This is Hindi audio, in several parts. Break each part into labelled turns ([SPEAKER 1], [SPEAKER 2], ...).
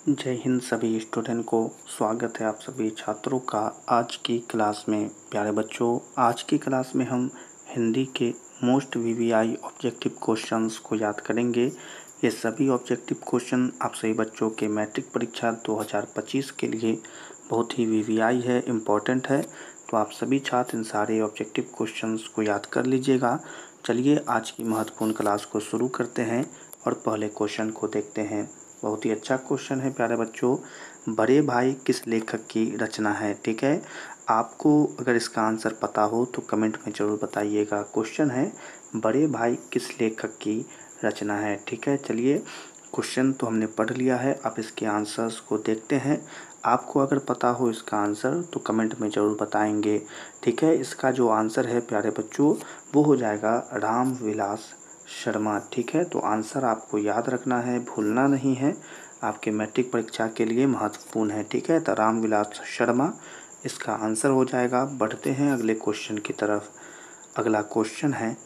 [SPEAKER 1] जय हिंद सभी स्टूडेंट को स्वागत है आप सभी छात्रों का आज की क्लास में। प्यारे बच्चों, आज की क्लास में हम हिंदी के मोस्ट वीवीआई ऑब्जेक्टिव क्वेश्चंस को याद करेंगे। ये सभी ऑब्जेक्टिव क्वेश्चन आप सभी बच्चों के मैट्रिक परीक्षा 2025 के लिए बहुत ही वीवीआई है, इम्पोर्टेंट है। तो आप सभी छात्र इन सारे ऑब्जेक्टिव क्वेश्चंस को याद कर लीजिएगा। चलिए आज की महत्वपूर्ण क्लास को शुरू करते हैं और पहले क्वेश्चन को देखते हैं। बहुत ही अच्छा क्वेश्चन है प्यारे बच्चों। बड़े भाई किस लेखक की रचना है? ठीक है, आपको अगर इसका आंसर पता हो तो कमेंट में ज़रूर बताइएगा। क्वेश्चन है बड़े भाई किस लेखक की रचना है। ठीक है, चलिए क्वेश्चन तो हमने पढ़ लिया है, अब इसके आंसर्स को देखते हैं। आपको अगर पता हो इसका आंसर तो कमेंट में ज़रूर बताएंगे। ठीक है, इसका जो आंसर है प्यारे बच्चों वो हो जाएगा राम विलास शर्मा। ठीक है, तो आंसर आपको याद रखना है, भूलना नहीं है, आपके मैट्रिक परीक्षा के लिए महत्वपूर्ण है। ठीक है, तो राम विलास शर्मा इसका आंसर हो जाएगा। बढ़ते हैं अगले क्वेश्चन की तरफ। अगला क्वेश्चन है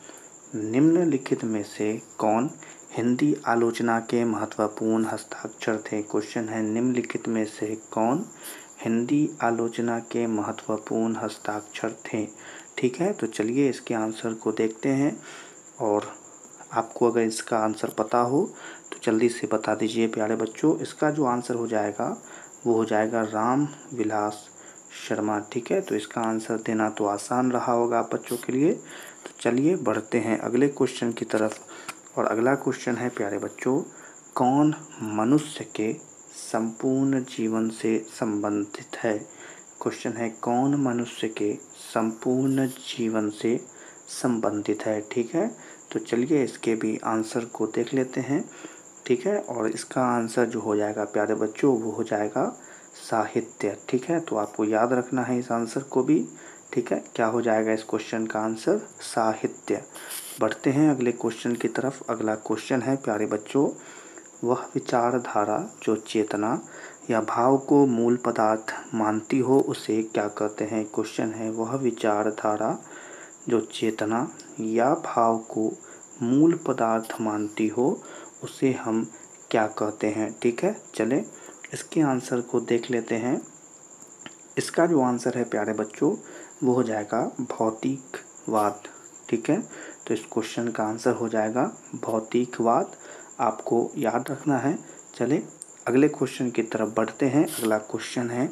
[SPEAKER 1] निम्नलिखित में से कौन हिंदी आलोचना के महत्वपूर्ण हस्ताक्षर थे? क्वेश्चन है निम्नलिखित में से कौन हिंदी आलोचना के महत्वपूर्ण हस्ताक्षर थे? ठीक है, तो चलिए इसके आंसर को देखते हैं और आपको अगर इसका आंसर पता हो तो जल्दी से बता दीजिए प्यारे बच्चों। इसका जो आंसर हो जाएगा वो हो जाएगा राम विलास शर्मा। ठीक है, तो इसका आंसर देना तो आसान रहा होगा आप बच्चों के लिए। तो चलिए बढ़ते हैं अगले क्वेश्चन की तरफ और अगला क्वेश्चन है प्यारे बच्चों कौन मनुष्य के संपूर्ण जीवन से संबंधित है? क्वेश्चन है कौन मनुष्य के संपूर्ण जीवन से संबंधित है? ठीक है, तो चलिए इसके भी आंसर को देख लेते हैं। ठीक है, और इसका आंसर जो हो जाएगा प्यारे बच्चों वो हो जाएगा साहित्य। ठीक है, तो आपको याद रखना है इस आंसर को भी। ठीक है, क्या हो जाएगा इस क्वेश्चन का आंसर? साहित्य। बढ़ते हैं अगले क्वेश्चन की तरफ। अगला क्वेश्चन है प्यारे बच्चों वह विचारधारा जो चेतना या भाव को मूल पदार्थ मानती हो उसे क्या कहते हैं? क्वेश्चन है वह विचारधारा जो चेतना या भाव को मूल पदार्थ मानती हो उसे हम क्या कहते हैं? ठीक है, चलें इसके आंसर को देख लेते हैं। इसका जो आंसर है प्यारे बच्चों वो हो जाएगा भौतिकवाद। ठीक है, तो इस क्वेश्चन का आंसर हो जाएगा भौतिकवाद, आपको याद रखना है। चले अगले क्वेश्चन की तरफ बढ़ते हैं। अगला क्वेश्चन है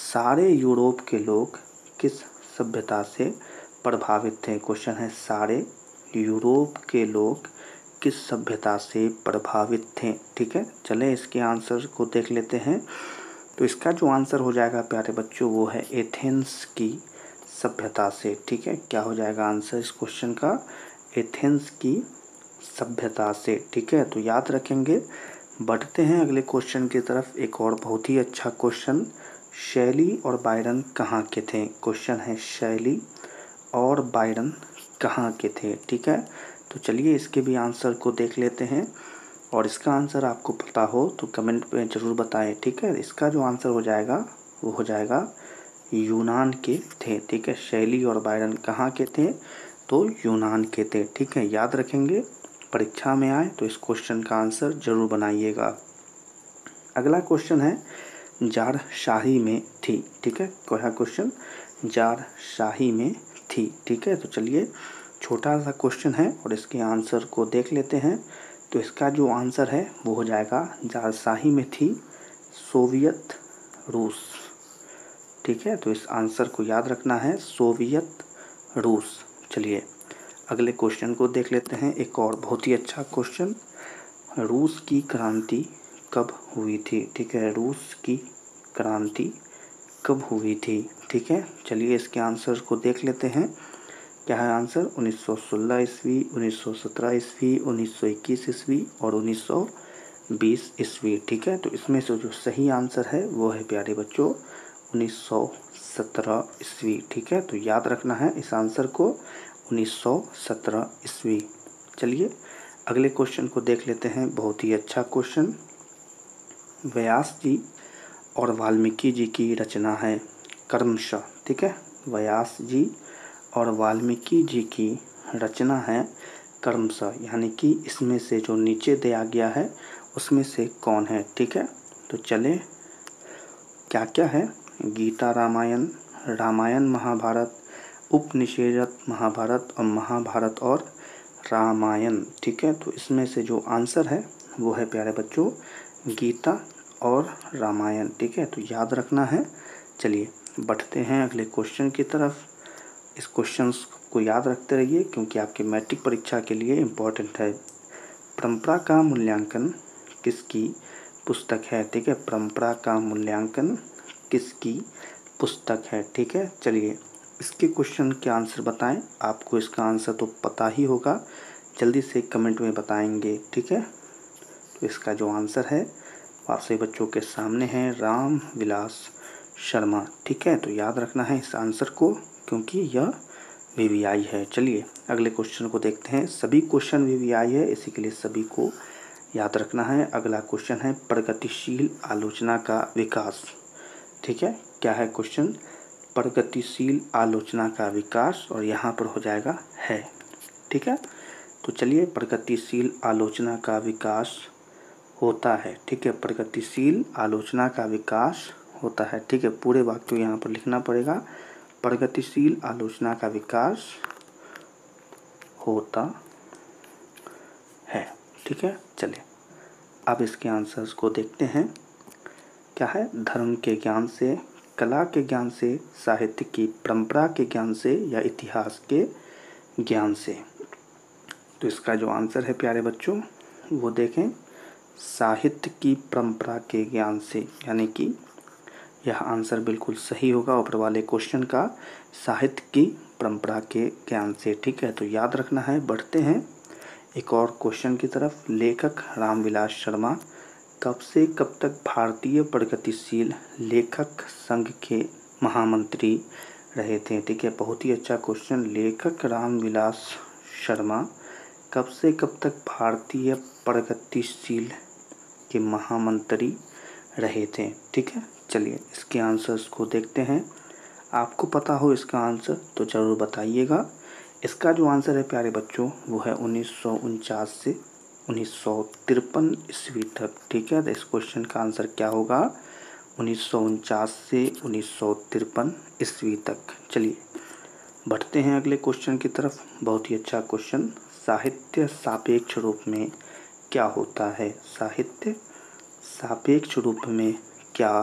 [SPEAKER 1] सारे यूरोप के लोग किस सभ्यता से प्रभावित थे? क्वेश्चन है सारे यूरोप के लोग किस सभ्यता से प्रभावित थे? ठीक है, चलें इसके आंसर को देख लेते हैं। तो इसका जो आंसर हो जाएगा प्यारे बच्चों वो है एथेंस की सभ्यता से। ठीक है, क्या हो जाएगा आंसर इस क्वेश्चन का? एथेंस की सभ्यता से। ठीक है, तो याद रखेंगे। बढ़ते हैं अगले क्वेश्चन की तरफ। एक और बहुत ही अच्छा क्वेश्चन शैली और बायरन कहाँ के थे? क्वेश्चन है शैली और बायरन कहाँ के थे? ठीक है, तो चलिए इसके भी आंसर को देख लेते हैं और इसका आंसर आपको पता हो तो कमेंट में ज़रूर बताएं। ठीक है, इसका जो आंसर हो जाएगा वो हो जाएगा यूनान के थे। ठीक है, शैली और बायरन कहाँ के थे? तो यूनान के थे। ठीक है, याद रखेंगे, परीक्षा में आए तो इस क्वेश्चन का आंसर ज़रूर बनाइएगा। अगला क्वेश्चन है जार शाही में थी। ठीक है, क्या क्वेश्चन? जार शाही में थी। ठीक है, तो चलिए छोटा सा क्वेश्चन है और इसके आंसर को देख लेते हैं। तो इसका जो आंसर है वो हो जाएगा जारशाही में थी सोवियत रूस। ठीक है, तो इस आंसर को याद रखना है सोवियत रूस। चलिए अगले क्वेश्चन को देख लेते हैं। एक और बहुत ही अच्छा क्वेश्चन रूस की क्रांति कब हुई थी? ठीक है, रूस की क्रांति कब हुई थी? ठीक है, चलिए इसके आंसर को देख लेते हैं। क्या है आंसर? 1916 ईस्वी, 1917 ईस्वी, 1921 ईस्वी और 1920 ईस्वी। ठीक है, तो इसमें से जो सही आंसर है वो है प्यारे बच्चों 1917 ईस्वी। ठीक है, तो याद रखना है इस आंसर को 1917 ईस्वी। चलिए अगले क्वेश्चन को देख लेते हैं। बहुत ही अच्छा क्वेश्चन व्यास जी और वाल्मीकि जी की रचना है क्रमशः। ठीक है, व्यास जी और वाल्मीकि जी की रचना है क्रमशः, यानी कि इसमें से जो नीचे दिया गया है उसमें से कौन है? ठीक है, तो चले, क्या क्या है, गीता रामायण, रामायण महाभारत, उपनिषद महाभारत और महाभारत और रामायण। ठीक है, तो इसमें से जो आंसर है वो है प्यारे बच्चों गीता और रामायण। ठीक है, तो याद रखना है। चलिए बढ़ते हैं अगले क्वेश्चन की तरफ। इस क्वेश्चन को याद रखते रहिए क्योंकि आपके मैट्रिक परीक्षा के लिए इम्पोर्टेंट है। परंपरा का मूल्यांकन किसकी पुस्तक है? ठीक है, परंपरा का मूल्यांकन किसकी पुस्तक है? ठीक है, चलिए इसके क्वेश्चन के आंसर बताएं। आपको इसका आंसर तो पता ही होगा, जल्दी से कमेंट में बताएंगे। ठीक है, तो इसका जो आंसर है आप सभी बच्चों के सामने है, राम विलास शर्मा। ठीक है, तो याद रखना है इस आंसर को क्योंकि यह वीवीआई है। चलिए अगले क्वेश्चन को देखते हैं। सभी क्वेश्चन वीवीआई है, इसी के लिए सभी को याद रखना है। अगला क्वेश्चन है प्रगतिशील आलोचना का विकास। ठीक है, क्या है क्वेश्चन? प्रगतिशील आलोचना का विकास, और यहाँ पर हो जाएगा है। ठीक है, तो चलिए प्रगतिशील आलोचना का विकास होता है। ठीक है, प्रगतिशील आलोचना का विकास होता है। ठीक है, पूरे वाक्य यहाँ पर लिखना पड़ेगा, प्रगतिशील आलोचना का विकास होता है। ठीक है, चलिए अब इसके आंसर्स को देखते हैं। क्या है? धर्म के ज्ञान से, कला के ज्ञान से, साहित्य की परंपरा के ज्ञान से या इतिहास के ज्ञान से। तो इसका जो आंसर है प्यारे बच्चों वो देखें, साहित्य की परंपरा के ज्ञान से, यानी कि यह आंसर बिल्कुल सही होगा ऊपर वाले क्वेश्चन का, साहित्य की परंपरा के ज्ञान से। ठीक है, तो याद रखना है। बढ़ते हैं एक और क्वेश्चन की तरफ। लेखक रामविलास शर्मा कब से कब तक भारतीय प्रगतिशील लेखक संघ के महामंत्री रहे थे? ठीक है, बहुत ही अच्छा क्वेश्चन। लेखक रामविलास शर्मा कब से कब तक भारतीय प्रगतिशील के महामंत्री रहे थे? ठीक है, चलिए इसके आंसर्स को देखते हैं। आपको पता हो इसका आंसर तो ज़रूर बताइएगा। इसका जो आंसर है प्यारे बच्चों वो है 1949 से 1953 ईस्वी तक। ठीक है, तो इस क्वेश्चन का आंसर क्या होगा? 1949 से 1953 ईस्वी तक। चलिए बढ़ते हैं अगले क्वेश्चन की तरफ। बहुत ही अच्छा क्वेश्चन। साहित्य सापेक्ष रूप में क्या होता है? साहित्य सापेक्ष रूप में क्या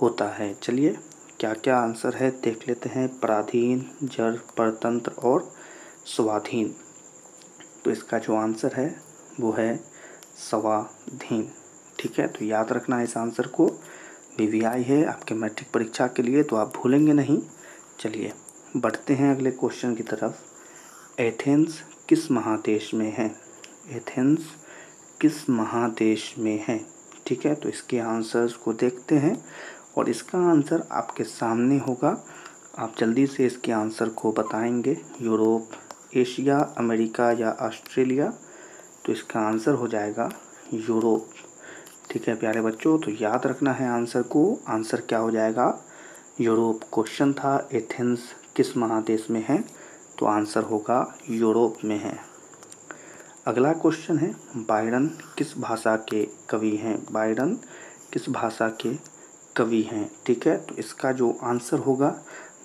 [SPEAKER 1] होता है? चलिए क्या क्या आंसर है देख लेते हैं। पराधीन, जड़, परतंत्र और स्वाधीन। तो इसका जो आंसर है वो है स्वाधीन। ठीक है, तो याद रखना है इस आंसर को, वीवीआई है आपके मैट्रिक परीक्षा के लिए, तो आप भूलेंगे नहीं। चलिए बढ़ते हैं अगले क्वेश्चन की तरफ। एथेंस किस महादेश में है? एथेंस किस महादेश में है? ठीक है, तो इसके आंसर्स को देखते हैं और इसका आंसर आपके सामने होगा। आप जल्दी से इसके आंसर को बताएंगे। यूरोप, एशिया, अमेरिका या ऑस्ट्रेलिया? तो इसका आंसर हो जाएगा यूरोप। ठीक है प्यारे बच्चों, तो याद रखना है आंसर को। आंसर क्या हो जाएगा? यूरोप। क्वेश्चन था एथेंस किस महादेश में है, तो आंसर होगा यूरोप में है। अगला क्वेश्चन है बायरन किस भाषा के कवि हैं? बायरन किस भाषा के कवि हैं? ठीक है, तो इसका जो आंसर होगा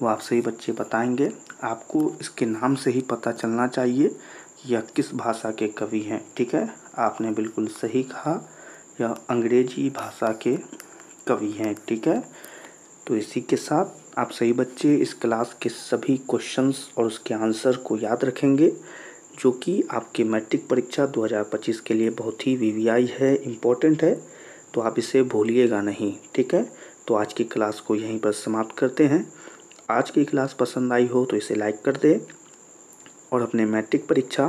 [SPEAKER 1] वो आप सही बच्चे बताएंगे। आपको इसके नाम से ही पता चलना चाहिए कि यह किस भाषा के कवि हैं। ठीक है, आपने बिल्कुल सही कहा, यह अंग्रेजी भाषा के कवि हैं। ठीक है, तो इसी के साथ आप सही बच्चे इस क्लास के सभी क्वेश्चंस और उसके आंसर को याद रखेंगे, जो कि आपके मैट्रिक परीक्षा 2025 के लिए बहुत ही वीवीआई है, इम्पोर्टेंट है, तो आप इसे भूलिएगा नहीं। ठीक है, तो आज की क्लास को यहीं पर समाप्त करते हैं। आज की क्लास पसंद आई हो तो इसे लाइक कर दें और अपने मैट्रिक परीक्षा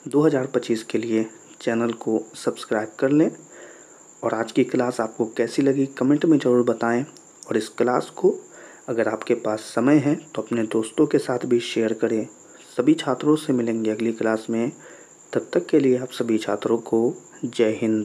[SPEAKER 1] 2025 के लिए चैनल को सब्सक्राइब कर लें। और आज की क्लास आपको कैसी लगी कमेंट में ज़रूर बताएं। और इस क्लास को अगर आपके पास समय है तो अपने दोस्तों के साथ भी शेयर करें। सभी छात्रों से मिलेंगे अगली क्लास में, तब तक के लिए आप सभी छात्रों को जय हिंद।